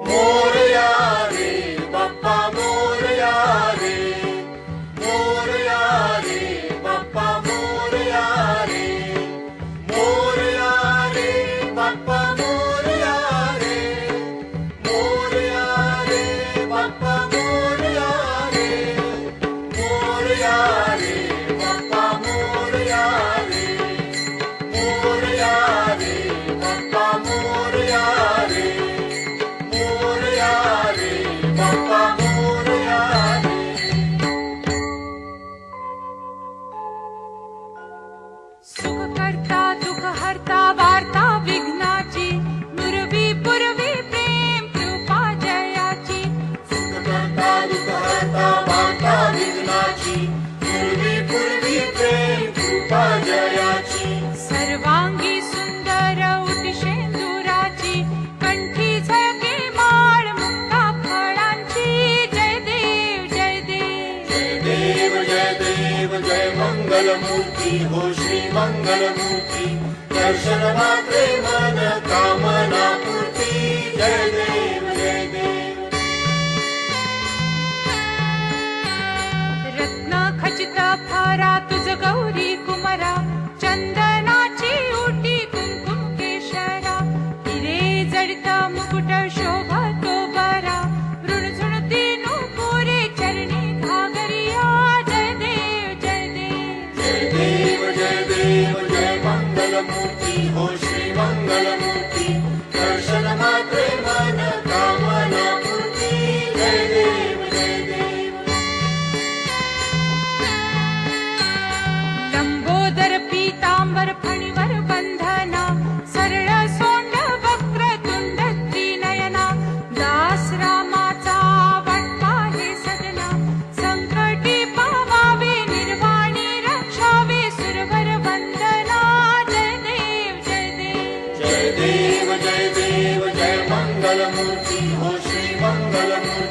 मोरया रे बाप्पा मोरया रे, मोरया रे बाप्पा मोरया रे, मोरया रे बाप्पा मोरया रे, मोरया रे बाप्पा मोरया रे, मोरया रे बाप्पा मोरया रे, मोरया रे बाप्पा मोरया रे, मोरया रे बाप्पा मोरया रे. सुख करता दुःख हरता वार्ता विघ्नाची, नुरवी पुरवी प्रेम कृपा जयाची. सुख करता दुःख हरता वार्ता विघ्नाची, पूर्वी पूर्वी प्रेम कृपा जयाची. सर्वांगी सुंदर उटिशेंदुराची, कंठी झळके माळ मुक्ता फळांची. जय देव जय देव, जय देव जय देव जय मंगलमूर्ती हो श्री मंगलमूर्ती, दर्शन मात्रे मन कामना पूर्ती. जय देव जय देव. रत्न खचित फारा तुझ गौरी कुमरा, चंदनाची उटी कुंकुम केशरा. हिरे जडित मुकुट शोभतो बरा, ऋणझुणती नुपुरे चरणी घागरिया. जय देव जय देव, जय देव जय देव जय मंगलमूर्ती हो श्री मंगलमूर्ती, दर्शन मात्रे मन कामना पूर्ती. जय देव जय देव. लंबोदर पीतांबर फणीवर बंधना, सरळ सोंड वक्रतुंड त्रिनयना. दास रामाचा वाटपा हे सदना, संकटी पावावे निर्वाणी रक्षावे सुरवर वंदना. जय देव जय देव, जय देव जय देव जय मंगलमूर्ती हो श्री मंगलमूर्ती,